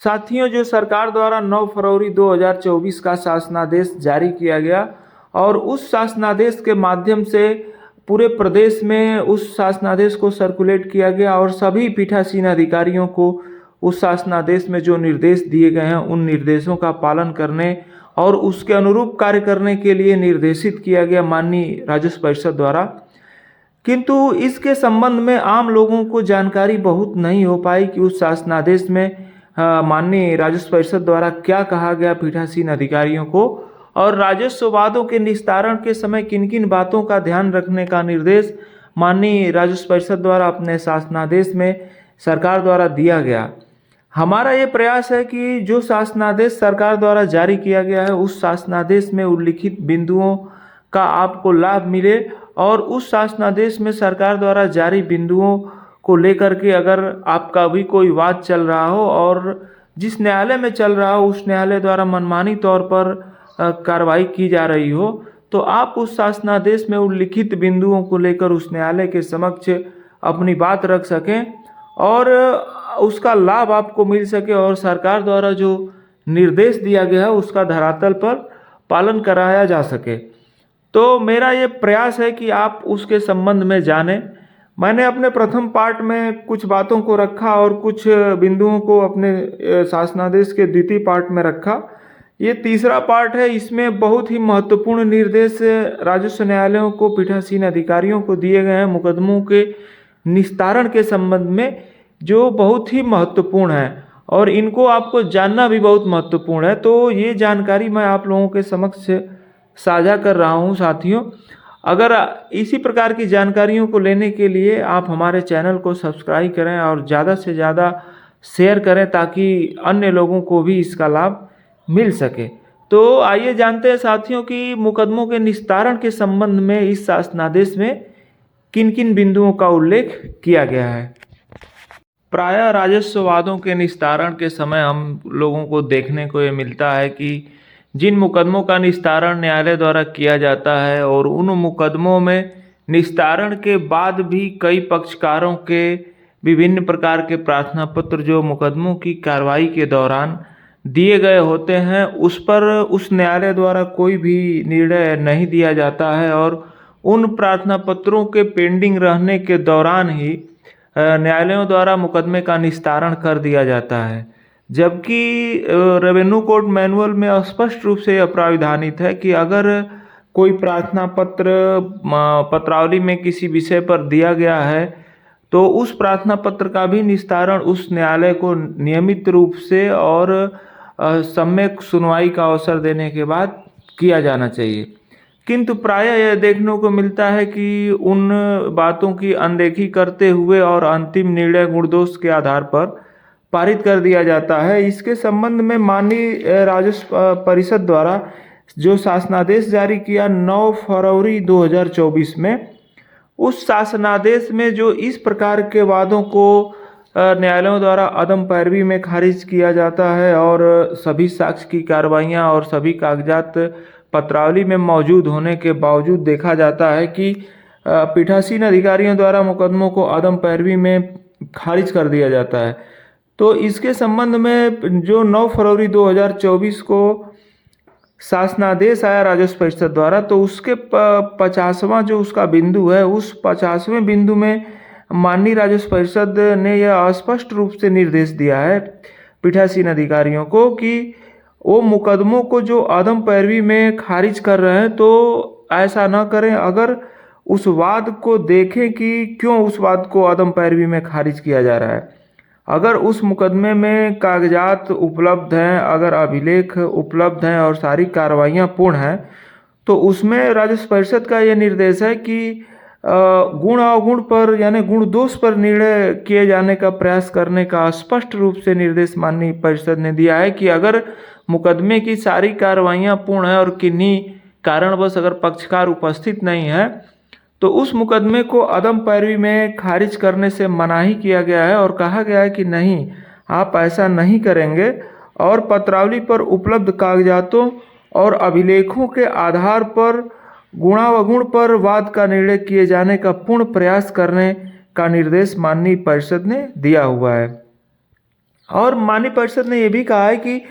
साथियों, जो सरकार द्वारा 9 फरवरी 2024 का शासनादेश जारी किया गया और उस शासनादेश के माध्यम से पूरे प्रदेश में उस शासनादेश को सर्कुलेट किया गया और सभी पीठासीन अधिकारियों को उस शासनादेश में जो निर्देश दिए गए हैं उन निर्देशों का पालन करने और उसके अनुरूप कार्य करने के लिए निर्देशित किया गया माननीय राजस्व परिषद द्वारा। किंतु इसके संबंध में आम लोगों को जानकारी बहुत नहीं हो पाई कि उस शासनादेश में माननीय राजस्व परिषद द्वारा क्या कहा गया पीठासीन अधिकारियों को और राजस्व वादों के निस्तारण के समय किन किन बातों का ध्यान रखने का निर्देश माननीय राजस्व परिषद द्वारा अपने शासनादेश में सरकार द्वारा दिया गया। हमारा ये प्रयास है कि जो शासनादेश सरकार द्वारा जारी किया गया है उस शासनादेश में उल्लिखित बिंदुओं का आपको लाभ मिले और उस शासनादेश में सरकार द्वारा जारी बिंदुओं को लेकर के अगर आपका भी कोई वाद चल रहा हो और जिस न्यायालय में चल रहा हो उस न्यायालय द्वारा मनमानी तौर पर कार्रवाई की जा रही हो तो आप उस शासनादेश में उल्लिखित बिंदुओं को लेकर उस न्यायालय के समक्ष अपनी बात रख सकें और उसका लाभ आपको मिल सके और सरकार द्वारा जो निर्देश दिया गया है उसका धरातल पर पालन कराया जा सके। तो मेरा ये प्रयास है कि आप उसके संबंध में जानें। मैंने अपने प्रथम पार्ट में कुछ बातों को रखा और कुछ बिंदुओं को अपने शासनादेश के द्वितीय पार्ट में रखा। ये तीसरा पार्ट है, इसमें बहुत ही महत्वपूर्ण निर्देश राजस्व न्यायालयों को पीठासीन अधिकारियों को दिए गए हैं मुकदमों के निस्तारण के संबंध में जो बहुत ही महत्वपूर्ण है और इनको आपको जानना भी बहुत महत्वपूर्ण है। तो ये जानकारी मैं आप लोगों के समक्ष साझा कर रहा हूँ। साथियों, अगर इसी प्रकार की जानकारियों को लेने के लिए आप हमारे चैनल को सब्सक्राइब करें और ज़्यादा से ज़्यादा शेयर करें ताकि अन्य लोगों को भी इसका लाभ मिल सके। तो आइए जानते हैं साथियों कि मुकदमों के निस्तारण के संबंध में इस शासनादेश में किन किन बिंदुओं का उल्लेख किया गया है। प्रायः राजस्व वादों के निस्तारण के समय हम लोगों को देखने को ये मिलता है कि जिन मुकदमों का निस्तारण न्यायालय द्वारा किया जाता है और उन मुकदमों में निस्तारण के बाद भी कई पक्षकारों के विभिन्न प्रकार के प्रार्थना पत्र जो मुकदमों की कार्रवाई के दौरान दिए गए होते हैं उस पर उस न्यायालय द्वारा कोई भी निर्णय नहीं दिया जाता है और उन प्रार्थना पत्रों के पेंडिंग रहने के दौरान ही न्यायालयों द्वारा मुकदमे का निस्तारण कर दिया जाता है। जबकि रेवेन्यू कोड मैनुअल में स्पष्ट रूप से यह प्राविधानित है कि अगर कोई प्रार्थना पत्र पत्रावली में किसी विषय पर दिया गया है तो उस प्रार्थना पत्र का भी निस्तारण उस न्यायालय को नियमित रूप से और सम्यक सुनवाई का अवसर देने के बाद किया जाना चाहिए। किंतु प्रायः यह देखने को मिलता है कि उन बातों की अनदेखी करते हुए और अंतिम निर्णय गुणदोष के आधार पर पारित कर दिया जाता है। इसके संबंध में माननीय राजस्व परिषद द्वारा जो शासनादेश जारी किया 9 फरवरी 2024 में, उस शासनादेश में जो इस प्रकार के वादों को न्यायालयों द्वारा अदम पैरवी में खारिज किया जाता है और सभी साक्ष्य की कार्रवाइयाँ और सभी कागजात पत्रावली में मौजूद होने के बावजूद देखा जाता है कि पीठासीन अधिकारियों द्वारा मुकदमों को अदम पैरवी में खारिज कर दिया जाता है। तो इसके संबंध में जो 9 फरवरी 2024 को शासनादेश आया राजस्व परिषद द्वारा तो उसके 50वां जो उसका बिंदु है उस 50वें बिंदु में माननीय राजस्व परिषद ने यह स्पष्ट रूप से निर्देश दिया है पीठासीन अधिकारियों को कि वो मुकदमों को जो अदम पैरवी में खारिज कर रहे हैं तो ऐसा न करें। अगर उस वाद को देखें कि क्यों उस वाद को अदम पैरवी में खारिज किया जा रहा है, अगर उस मुकदमे में कागजात उपलब्ध हैं, अगर अभिलेख उपलब्ध हैं और सारी कार्रवाइयाँ पूर्ण हैं तो उसमें राजस्व परिषद का यह निर्देश है कि गुण अवगुण पर यानी गुण दोष पर निर्णय किए जाने का प्रयास करने का स्पष्ट रूप से निर्देश माननीय परिषद ने दिया है कि अगर मुकदमे की सारी कार्रवाइयाँ पूर्ण है और किन्हीं कारणवश अगर पक्षकार उपस्थित नहीं है तो उस मुकदमे को अदम पैरवी में खारिज करने से मनाही किया गया है और कहा गया है कि नहीं, आप ऐसा नहीं करेंगे और पत्रावली पर उपलब्ध कागजातों और अभिलेखों के आधार पर गुणावगुण पर वाद का निर्णय किए जाने का पूर्ण प्रयास करने का निर्देश माननीय परिषद ने दिया हुआ है। और माननीय परिषद ने यह भी कहा है कि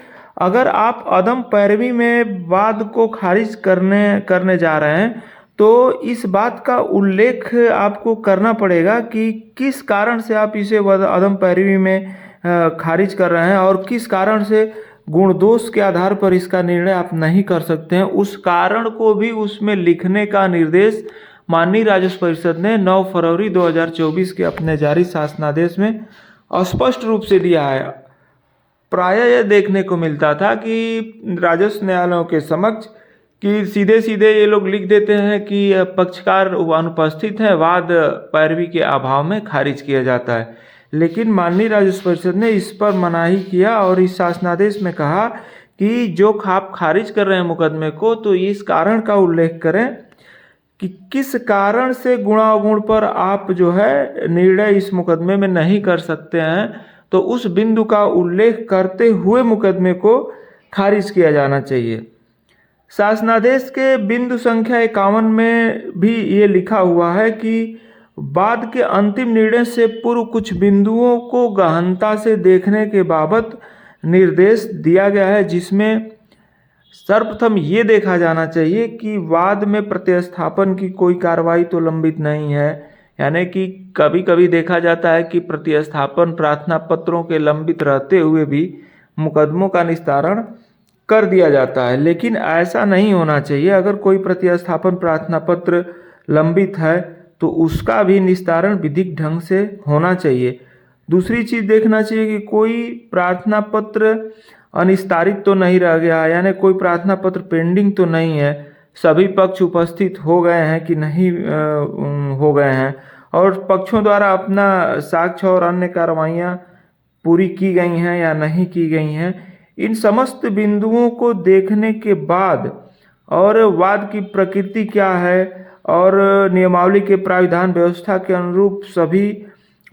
अगर आप अदम पैरवी में वाद को खारिज करने जा रहे हैं तो इस बात का उल्लेख आपको करना पड़ेगा कि किस कारण से आप इसे अदम पैरवी में खारिज कर रहे हैं और किस कारण से गुण दोष के आधार पर इसका निर्णय आप नहीं कर सकते हैं। उस कारण को भी उसमें लिखने का निर्देश माननीय राजस्व परिषद ने 9 फरवरी 2024 के अपने जारी शासनादेश में स्पष्ट रूप से दिया है। प्रायः यह देखने को मिलता था कि राजस्व न्यायालयों के समक्ष कि सीधे सीधे ये लोग लिख देते हैं कि पक्षकार अनुपस्थित है, वाद पैरवी के अभाव में खारिज किया जाता है। लेकिन माननीय राजस्व परिषद ने इस पर मनाही किया और इस शासनादेश में कहा कि जो आप खारिज कर रहे हैं मुकदमे को तो इस कारण का उल्लेख करें कि किस कारण से गुणावगुण पर आप जो है निर्णय इस मुकदमे में नहीं कर सकते हैं, तो उस बिंदु का उल्लेख करते हुए मुकदमे को खारिज किया जाना चाहिए। शासनादेश के बिंदु संख्या 51 में भी ये लिखा हुआ है कि बाद के अंतिम निर्णय से पूर्व कुछ बिंदुओं को गहनता से देखने के बाबत निर्देश दिया गया है, जिसमें सर्वप्रथम ये देखा जाना चाहिए कि वाद में प्रतिस्थापन की कोई कार्रवाई तो लंबित नहीं है। यानी कि कभी कभी देखा जाता है कि प्रतिस्थापन प्रार्थना पत्रों के लंबित रहते हुए भी मुकदमों का निस्तारण कर दिया जाता है, लेकिन ऐसा नहीं होना चाहिए। अगर कोई प्रतिस्थापन प्रार्थना पत्र लंबित है तो उसका भी निस्तारण विधिक ढंग से होना चाहिए। दूसरी चीज़ देखना चाहिए कि कोई प्रार्थना पत्र अनिस्तारित तो नहीं रह गया है, यानी कोई प्रार्थना पत्र पेंडिंग तो नहीं है, सभी पक्ष उपस्थित हो गए हैं कि नहीं हो गए हैं और पक्षों द्वारा अपना साक्ष्य और अन्य कार्रवाइयाँ पूरी की गई हैं या नहीं की गई हैं। इन समस्त बिंदुओं को देखने के बाद और वाद की प्रकृति क्या है और नियमावली के प्राविधान व्यवस्था के अनुरूप सभी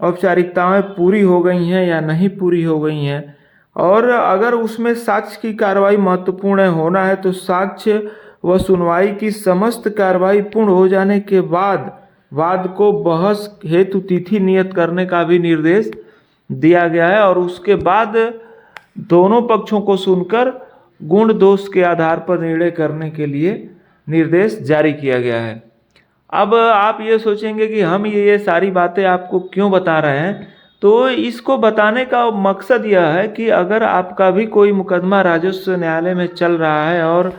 औपचारिकताएं पूरी हो गई हैं या नहीं पूरी हो गई हैं, और अगर उसमें साक्ष्य की कार्रवाई महत्वपूर्ण होना है तो साक्ष्य व सुनवाई की समस्त कार्रवाई पूर्ण हो जाने के बाद वाद को बहस हेतु तिथि नियत करने का भी निर्देश दिया गया है और उसके बाद दोनों पक्षों को सुनकर गुण दोष के आधार पर निर्णय करने के लिए निर्देश जारी किया गया है। अब आप ये सोचेंगे कि हम ये सारी बातें आपको क्यों बता रहे हैं, तो इसको बताने का मकसद यह है कि अगर आपका भी कोई मुकदमा राजस्व न्यायालय में चल रहा है और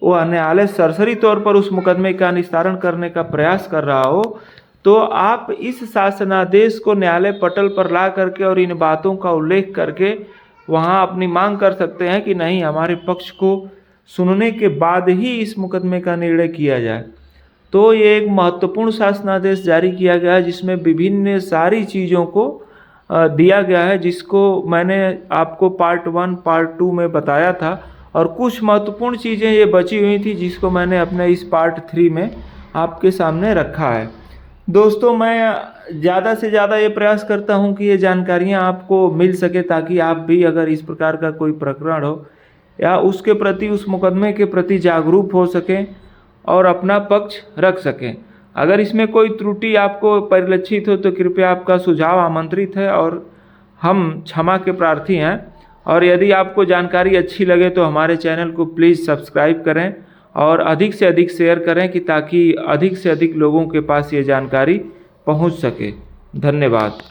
वह न्यायालय सरसरी तौर पर उस मुकदमे का निस्तारण करने का प्रयास कर रहा हो, तो आप इस शासनादेश को न्यायालय पटल पर ला करके और इन बातों का उल्लेख करके वहाँ अपनी मांग कर सकते हैं कि नहीं, हमारे पक्ष को सुनने के बाद ही इस मुकदमे का निर्णय किया जाए। तो ये एक महत्वपूर्ण शासनादेश जारी किया गया है जिसमें विभिन्न सारी चीज़ों को दिया गया है, जिसको मैंने आपको पार्ट 1 पार्ट 2 में बताया था और कुछ महत्वपूर्ण चीज़ें ये बची हुई थी जिसको मैंने अपने इस पार्ट 3 में आपके सामने रखा है। दोस्तों, मैं ज़्यादा से ज़्यादा ये प्रयास करता हूँ कि ये जानकारियाँ आपको मिल सके ताकि आप भी अगर इस प्रकार का कोई प्रकरण हो या उसके प्रति, उस मुकदमे के प्रति जागरूक हो सकें और अपना पक्ष रख सकें। अगर इसमें कोई त्रुटि आपको परिलक्षित हो तो कृपया आपका सुझाव आमंत्रित है और हम क्षमा के प्रार्थी हैं। और यदि आपको जानकारी अच्छी लगे तो हमारे चैनल को प्लीज़ सब्सक्राइब करें और अधिक से अधिक शेयर करें कि ताकि अधिक से अधिक लोगों के पास ये जानकारी पहुंच सके। धन्यवाद।